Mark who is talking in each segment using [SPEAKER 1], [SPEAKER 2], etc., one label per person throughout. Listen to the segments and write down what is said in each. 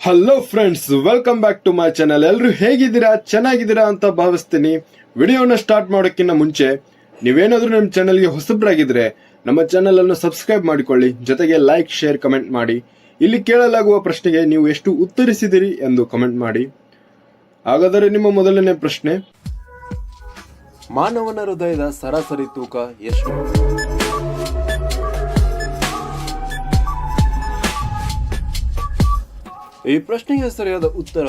[SPEAKER 1] Hello friends, welcome back to my channel. ಎಲ್ಲರೂ ಹೇಗಿದ್ದೀರಾ? ಚೆನ್ನಾಗಿದ್ದೀರಾ ಅಂತ ಭಾವಿಸ್ತೀನಿ. ವಿಡಿಯೋನ ಸ್ಟಾರ್ಟ್ ಮಾಡೋಕ್ಕಿಂತ ಮುಂಚೆ ನೀವೇನಾದ್ರೂ ನಮ್ಮ ಚಾನಲ್ಗೆ ಹೊಸಬ್ರಾಗಿದ್ರೆ ನಮ್ಮ ಚಾನಲ್ ಅನ್ನು ಸಬ್ಸ್ಕ್ರೈಬ್ ಮಾಡಿಕೊಳ್ಳಿ, ಜೊತೆಗೆ ಲೈಕ್, ಶೇರ್, ಕಮೆಂಟ್ ಮಾಡಿ. ಇಲ್ಲಿ ಕೇಳಲಾಗುವ ಪ್ರಶ್ನೆಗೆ ನೀವು ಎಷ್ಟು ಉತ್ತರಿಸಿದಿರಿ ಎಂದು ಕಮೆಂಟ್ ಮಾಡಿ. ಹಾಗಾದರೆ ನಿಮ್ಮ ಮೊದಲನೇ ಪ್ರಶ್ನೆ, ಮಾನವನ ಹೃದಯದ ಸರಾಸರಿ ತೂಕ ಎಷ್ಟು? ಈ ಪ್ರಶ್ನೆಗೆ ಸರಿಯಾದ ಉತ್ತರ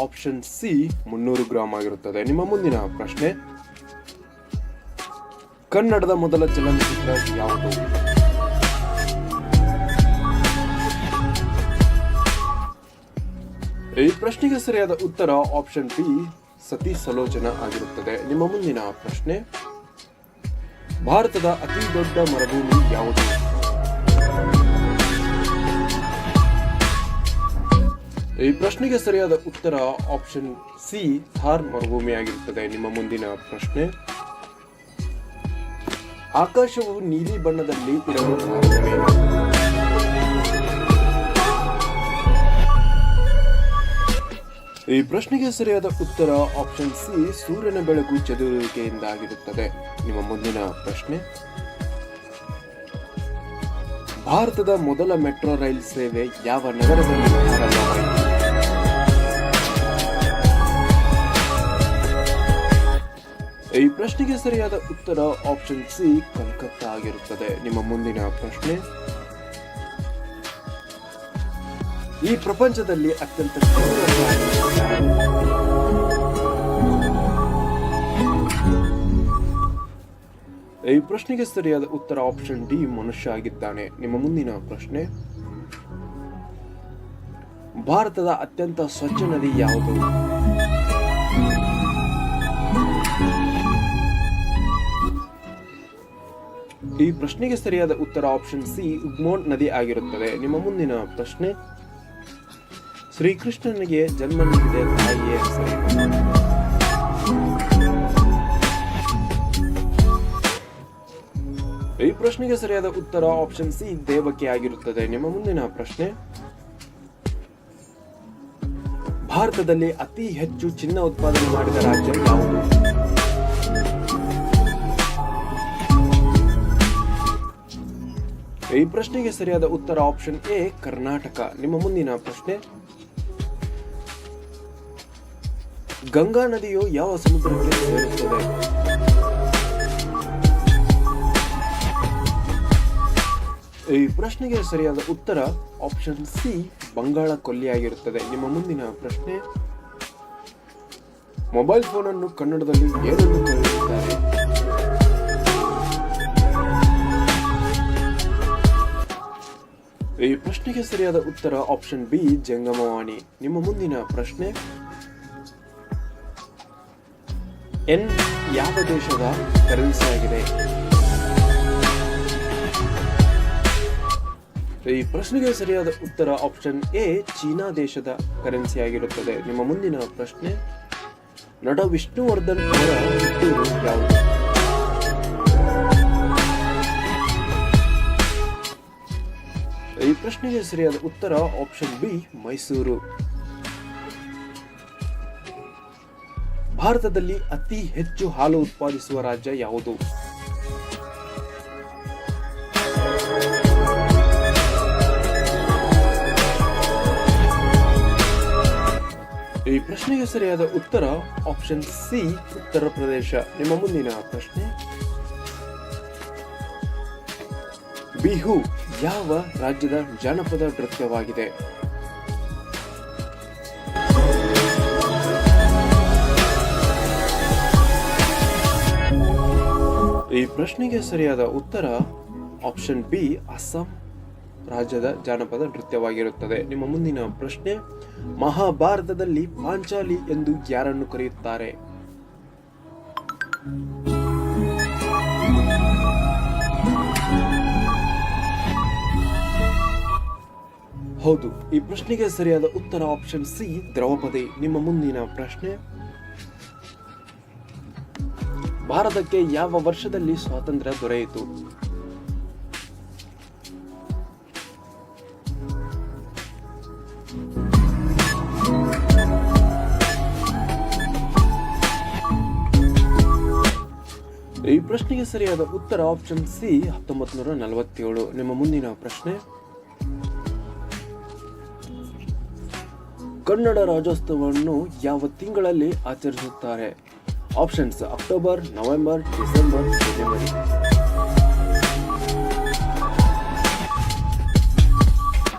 [SPEAKER 1] ಆಪ್ಷನ್ ಸಿ 300 ಗ್ರಾಂ ಆಗಿರುತ್ತದೆ. ನಿಮ್ಮ ಮುಂದಿನ ಪ್ರಶ್ನೆ, ಕನ್ನಡದ ಮೊದಲ ಚಲನಚಿತ್ರ ಯಾವುದು? ಈ ಪ್ರಶ್ನೆಗೆ ಸರಿಯಾದ ಉತ್ತರ ಆಪ್ಷನ್ ಬಿ ಸತಿ ಸಲೋಚನಾ ಆಗಿರುತ್ತದೆ. ನಿಮ್ಮ ಮುಂದಿನ ಪ್ರಶ್ನೆ, ಭಾರತದ ಅತಿ ದೊಡ್ಡ ಮರುಭೂಮಿ ಯಾವುದು? ಈ ಪ್ರಶ್ನೆಗೆ ಸರಿಯಾದ ಉತ್ತರ ಆಪ್ಷನ್ ಸಿ ಥಾರ್ ಮರುಭೂಮಿ ಆಗಿರುತ್ತದೆ. ನಿಮ್ಮ ಮುಂದಿನ ಪ್ರಶ್ನೆ, ಆಕಾಶವು ನೀಲಿ ಬಣ್ಣದಲ್ಲಿ ಇರಲು ಕಾರಣವೇನು? ಈ ಪ್ರಶ್ನೆಗೆ ಸರಿಯಾದ ಉತ್ತರ ಆಪ್ಷನ್ ಸಿ ಸೂರ್ಯನ ಬೆಳಕು ಚದುರುವಿಕೆಯಿಂದ ಆಗಿರುತ್ತದೆ. ನಿಮ್ಮ ಮುಂದಿನ ಪ್ರಶ್ನೆ, ಭಾರತದ ಮೊದಲ ಮೆಟ್ರೋ ರೈಲ್ ಸೇವೆ ಯಾವ ನಗರದಲ್ಲಿ ಪ್ರಾರಂಭವಾಯಿತು? ಈ ಪ್ರಶ್ನೆಗೆ ಸರಿಯಾದ ಉತ್ತರ ಆಪ್ಷನ್ ಸಿ ಕಲ್ಕತ್ತಾ ಆಗಿರುತ್ತದೆ. ನಿಮ್ಮ ಮುಂದಿನ ಪ್ರಶ್ನೆ, ಈ ಪ್ರಪಂಚದಲ್ಲಿ ಅತ್ಯಂತ ಈ ಪ್ರಶ್ನೆಗೆ ಸರಿಯಾದ ಉತ್ತರ ಆಪ್ಷನ್ ಡಿ ಮನುಷ್ಯ ಆಗಿದ್ದಾನೆ. ನಿಮ್ಮ ಮುಂದಿನ ಪ್ರಶ್ನೆ, ಭಾರತದ ಅತ್ಯಂತ ಸ್ವಚ್ಛ ನದಿ ಯಾವುದು? ಈ ಪ್ರಶ್ನೆಗೆ ಸರಿಯಾದ ಉತ್ತರ ಆಪ್ಷನ್ ಸಿ ಉಗ್ಮೋನ್ ನದಿ ಆಗಿರುತ್ತದೆ. ನಿಮ್ಮ ಮುಂದಿನ ಪ್ರಶ್ನೆ, ಶ್ರೀಕೃಷ್ಣನಿಗೆ ಜನ್ಮ ನೀಡಿದ ತಾಯಿಯ ಹೆಸರೇನು? ಈ ಪ್ರಶ್ನೆಗೆ ಸರಿಯಾದ ಉತ್ತರ ಆಪ್ಷನ್ ಸಿ ದೇವಕಿ ಆಗಿರುತ್ತದೆ. ನಿಮ್ಮ ಮುಂದಿನ ಪ್ರಶ್ನೆ, ಭಾರತದಲ್ಲಿ ಅತಿ ಹೆಚ್ಚು ಚಿನ್ನ ಉತ್ಪಾದನೆ ಮಾಡಿದ ರಾಜ್ಯ ಯಾವುದು? ಈ ಪ್ರಶ್ನೆಗೆ ಸರಿಯಾದ ಉತ್ತರ ಆಪ್ಷನ್ ಎ ಕರ್ನಾಟಕ. ನಿಮ್ಮ ಮುಂದಿನ ಪ್ರಶ್ನೆ, ಗಂಗಾ ನದಿಯು ಯಾವ ಸಮುದ್ರಕ್ಕೆ ಸೇರುತ್ತದೆ? ಈ ಪ್ರಶ್ನೆಗೆ ಸರಿಯಾದ ಉತ್ತರ ಆಪ್ಷನ್ ಸಿ ಬಂಗಾಳ ಕೊಲ್ಲಿಯಾಗಿರುತ್ತದೆ. ನಿಮ್ಮ ಮುಂದಿನ ಪ್ರಶ್ನೆ, ಮೊಬೈಲ್ ಫೋನ್ ಅನ್ನು ಕನ್ನಡದಲ್ಲಿ ಏನನ್ನು ಕರೆಯುತ್ತಾರೆ? ಈ ಪ್ರಶ್ನೆಗೆ ಸರಿಯಾದ ಉತ್ತರ ಆಪ್ಷನ್ ಬಿ ಜಂಗಮವಾಣಿ. ನಿಮ್ಮ ಮುಂದಿನ ಪ್ರಶ್ನೆ, ಎನ್ ಯಾವ ದೇಶದ ಕರೆನ್ಸಿ ಆಗಿದೆ? ಈ ಪ್ರಶ್ನೆಗೆ ಸರಿಯಾದ ಉತ್ತರ ಆಪ್ಷನ್ ಎ ಚೀನಾ ದೇಶದ ಕರೆನ್ಸಿ ಆಗಿರುತ್ತದೆ. ನಿಮ್ಮ ಮುಂದಿನ ಪ್ರಶ್ನೆ, ನಟ ವಿಷ್ಣುವರ್ಧನ್ ಅವರ ಹುಟ್ಟೂರು ಯಾವುದು? ಈ ಪ್ರಶ್ನೆಗೆ ಸರಿಯಾದ ಉತ್ತರ ಆಪ್ಷನ್ ಬಿ ಮೈಸೂರು. ಭಾರತದಲ್ಲಿ ಅತಿ ಹೆಚ್ಚು ಹಾಲು ಉತ್ಪಾದಿಸುವ ರಾಜ್ಯ ಯಾವುದು? ಈ ಪ್ರಶ್ನೆಗೆ ಸರಿಯಾದ ಉತ್ತರ ಆಪ್ಷನ್ ಸಿ ಉತ್ತರ ಪ್ರದೇಶ. ನಿಮ್ಮ ಮುಂದಿನ ಪ್ರಶ್ನೆ, ಬಿಹು ಯಾವ ರಾಜ್ಯದ ಜಾನಪದ ನೃತ್ಯವಾಗಿದೆ? ಈ ಪ್ರಶ್ನೆಗೆ ಸರಿಯಾದ ಉತ್ತರ ಆಪ್ಷನ್ ಬಿ ಅಸ್ಸಾಂ ರಾಜ್ಯದ ಜಾನಪದ ನೃತ್ಯವಾಗಿರುತ್ತದೆ. ನಿಮ್ಮ ಮುಂದಿನ ಪ್ರಶ್ನೆ, ಮಹಾಭಾರತದಲ್ಲಿ ಪಾಂಚಾಲಿ ಎಂದು ಯಾರನ್ನು ಕರೆಯುತ್ತಾರೆ? ಹೌದು, ಈ ಪ್ರಶ್ನೆಗೆ ಸರಿಯಾದ ಉತ್ತರ ಆಪ್ಷನ್ ಸಿ ದ್ರೌಪದಿ. ನಿಮ್ಮ ಮುಂದಿನ ಪ್ರಶ್ನೆ, ಭಾರತಕ್ಕೆ ಯಾವ ವರ್ಷದಲ್ಲಿ ಸ್ವಾತಂತ್ರ್ಯ ದೊರೆಯಿತು? ಈ ಪ್ರಶ್ನೆಗೆ ಸರಿಯಾದ ಉತ್ತರ ಆಪ್ಷನ್ ಸಿ 1947. ನಿಮ್ಮ ಮುಂದಿನ ಪ್ರಶ್ನೆ, ಕನ್ನಡ ರಾಜ್ಯೋತ್ಸವವನ್ನು ಯಾವ ತಿಂಗಳಲ್ಲಿ ಆಚರಿಸುತ್ತಾರೆ? ಆಪ್ಷನ್ಸ್ ಅಕ್ಟೋಬರ್, ನವೆಂಬರ್, ಡಿಸೆಂಬರ್, ಜನವರಿ.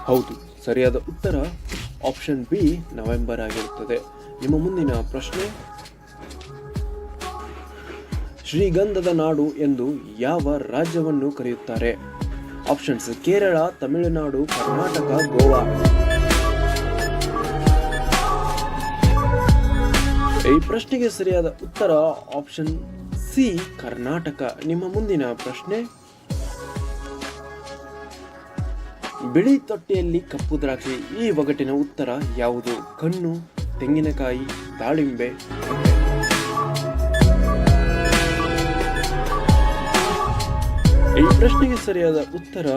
[SPEAKER 1] ಹೌದು, ಸರಿಯಾದ ಉತ್ತರ ಆಪ್ಷನ್ ಬಿ ನವೆಂಬರ್ ಆಗಿರುತ್ತದೆ. ನಿಮ್ಮ ಮುಂದಿನ ಪ್ರಶ್ನೆ, ಶ್ರೀಗಂಧದ ನಾಡು ಎಂದು ಯಾವ ರಾಜ್ಯವನ್ನು ಕರೆಯುತ್ತಾರೆ? ಆಪ್ಷನ್ಸ್ ಕೇರಳ, ತಮಿಳುನಾಡು, ಕರ್ನಾಟಕ, ಗೋವಾ. ಈ ಪ್ರಶ್ನೆಗೆ ಸರಿಯಾದ ಉತ್ತರ ಆಪ್ಷನ್ ಸಿ ಕರ್ನಾಟಕ. ನಿಮ್ಮ ಮುಂದಿನ ಪ್ರಶ್ನೆ, ಬಿಳಿ ತೊಟ್ಟೆಯಲ್ಲಿ ಕಪ್ಪು ದ್ರಾಕ್ಷಿ, ಈ ಒಗಟಿನ ಉತ್ತರ ಯಾವುದು? ಕಣ್ಣು, ತೆಂಗಿನಕಾಯಿ, ದಾಳಿಂಬೆ. ಈ ಪ್ರಶ್ನೆಗೆ ಸರಿಯಾದ ಉತ್ತರ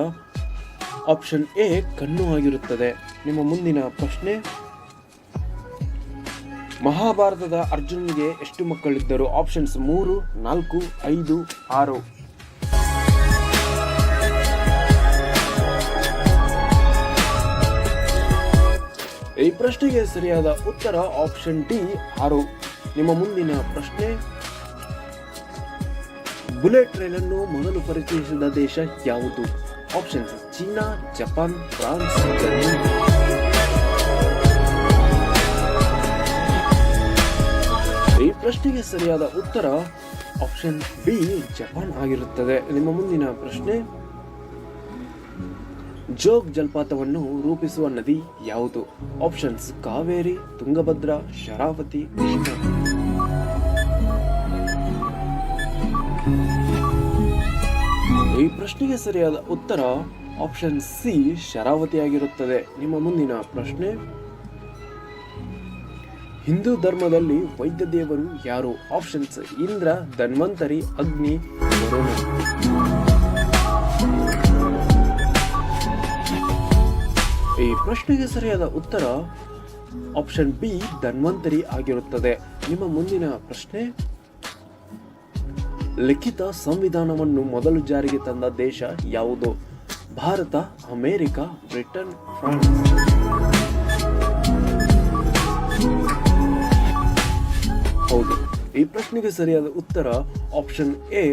[SPEAKER 1] ಆಪ್ಷನ್ ಎ ಕಣ್ಣು ಆಗಿರುತ್ತದೆ. ನಿಮ್ಮ ಮುಂದಿನ ಪ್ರಶ್ನೆ, ಮಹಾಭಾರತದ ಅರ್ಜುನ್ಗೆ ಎಷ್ಟು ಮಕ್ಕಳಿದ್ದರು? ಆಪ್ಷನ್ಸ್ 3, 4, 5, 6. ಈ ಪ್ರಶ್ನೆಗೆ ಸರಿಯಾದ ಉತ್ತರ ಆಪ್ಷನ್ ಡಿ 6. ನಿಮ್ಮ ಮುಂದಿನ ಪ್ರಶ್ನೆ, ಬುಲೆಟ್ ಟ್ರೈನ್ ಅನ್ನು ಮೊದಲು ಪರಿಚಯಿಸಿದ ದೇಶ ಯಾವುದು? Options China, Japan, France, Germany. ಈ ಪ್ರಶ್ನೆಗೆ ಸರಿಯಾದ ಉತ್ತರ ಆಪ್ಷನ್ ಬಿ ಜಪಾನ್ ಆಗಿರುತ್ತದೆ. ನಿಮ್ಮ ಮುಂದಿನ ಪ್ರಶ್ನೆ, ಜೋಗ್ ಜಲಪಾತವನ್ನು ರೂಪಿಸುವ ನದಿ ಯಾವುದು? ಆಪ್ಷನ್ಸ್ ಕಾವೇರಿ, ತುಂಗಭದ್ರಾ, ಶರಾವತಿ, ಕೃಷ್ಣ. ಈ ಪ್ರಶ್ನೆಗೆ ಸರಿಯಾದ ಉತ್ತರ ಆಪ್ಷನ್ ಸಿ ಶರಾವತಿ ಆಗಿರುತ್ತದೆ. ನಿಮ್ಮ ಮುಂದಿನ ಪ್ರಶ್ನೆ, ಹಿಂದೂ ಧರ್ಮದಲ್ಲಿ ವೈದ್ಯ ದೇವರು ಯಾರು? ಆಪ್ಷನ್ಸ್ ಇಂದ್ರ, ಧನ್ವಂತರಿ, ಅಗ್ನಿ, ವರುಣ. ಈ ಪ್ರಶ್ನೆಗೆ ಸರಿಯಾದ ಉತ್ತರ ಆಪ್ಷನ್ ಬಿ ಧನ್ವಂತರಿ ಆಗಿರುತ್ತದೆ. ನಿಮ್ಮ ಮುಂದಿನ ಪ್ರಶ್ನೆ, ಲಿಖಿತ ಸಂವಿಧಾನವನ್ನು ಮೊದಲು ಜಾರಿಗೆ ತಂದ ದೇಶ ಯಾವುದು? Bharat, America, Britain, France. ಹೌದು, ಈ ಪ್ರಶ್ನೆಗೆ ಸರಿಯಾದ ಉತ್ತರ ಆಪ್ಷನ್ ಎ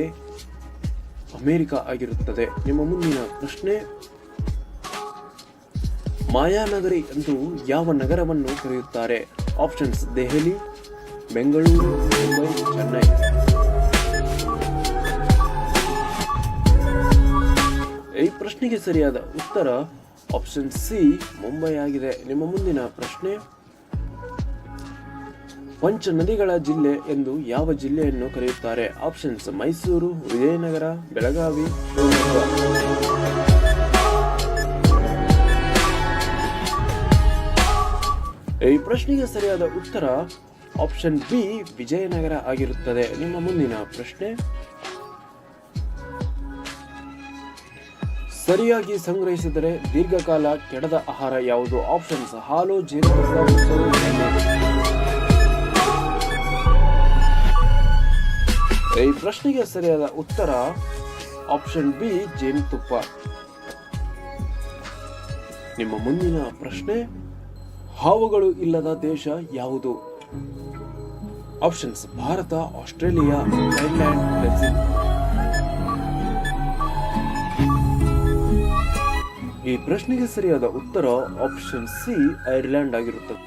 [SPEAKER 1] ಅಮೆರಿಕ ಆಗಿರುತ್ತದೆ. ನಿಮ್ಮ ಮುಂದಿನ ಪ್ರಶ್ನೆ, ಮಾಯಾನಗರಿ ಎಂದು ಯಾವ ನಗರವನ್ನು ಕರೆಯುತ್ತಾರೆ? ಆಪ್ಷನ್ಸ್ ದೆಹಲಿ, ಬೆಂಗಳೂರು, ಮುಂಬೈ, ಚೆನ್ನೈ. ಈ ಪ್ರಶ್ನೆಗೆ ಸರಿಯಾದ ಉತ್ತರ ಆಪ್ಷನ್ ಸಿ ಮುಂಬೈ ಆಗಿದೆ. ನಿಮ್ಮ ಮುಂದಿನ ಪ್ರಶ್ನೆ, ಪಂಚ ನದಿಗಳ ಜಿಲ್ಲೆ ಎಂದು ಯಾವ ಜಿಲ್ಲೆಯನ್ನು ಕರೆಯುತ್ತಾರೆ? ಆಪ್ಷನ್ಸ್ ಮೈಸೂರು, ವಿಜಯನಗರ, ಬೆಳಗಾವಿ, ಶಿವಮೊಗ್ಗ. ಈ ಪ್ರಶ್ನೆಗೆ ಸರಿಯಾದ ಉತ್ತರ ಆಪ್ಷನ್ ಬಿ ವಿಜಯನಗರ ಆಗಿರುತ್ತದೆ. ನಿಮ್ಮ ಮುಂದಿನ ಪ್ರಶ್ನೆ, ಸರಿಯಾಗಿ ಸಂಗ್ರಹಿಸಿದರೆ ದೀರ್ಘಕಾಲ ಕೆಡದ ಆಹಾರ ಯಾವುದು? ಆಪ್ಷನ್ಸ್ ಹಾಲು, ಜೇನುತುಪ್ಪ, ಮೊಸರು, ಎಣ್ಣೆ. ಈ ಪ್ರಶ್ನೆಗೆ ಸರಿಯಾದ ಉತ್ತರ ಆಪ್ಷನ್ ಬಿ ಜೇನುತುಪ್ಪ. ನಿಮ್ಮ ಮುಂದಿನ ಪ್ರಶ್ನೆ, ಹಾವುಗಳು ಇಲ್ಲದ ದೇಶ ಯಾವುದು? Options Bharat, Australia, Thailand, Brazil. ಈ ಪ್ರಶ್ನೆಗೆ ಸರಿಯಾದ ಉತ್ತರ ಆಪ್ಷನ್ ಸಿ ಐರ್ಲೆಂಡ್ ಆಗಿರುತ್ತದೆ.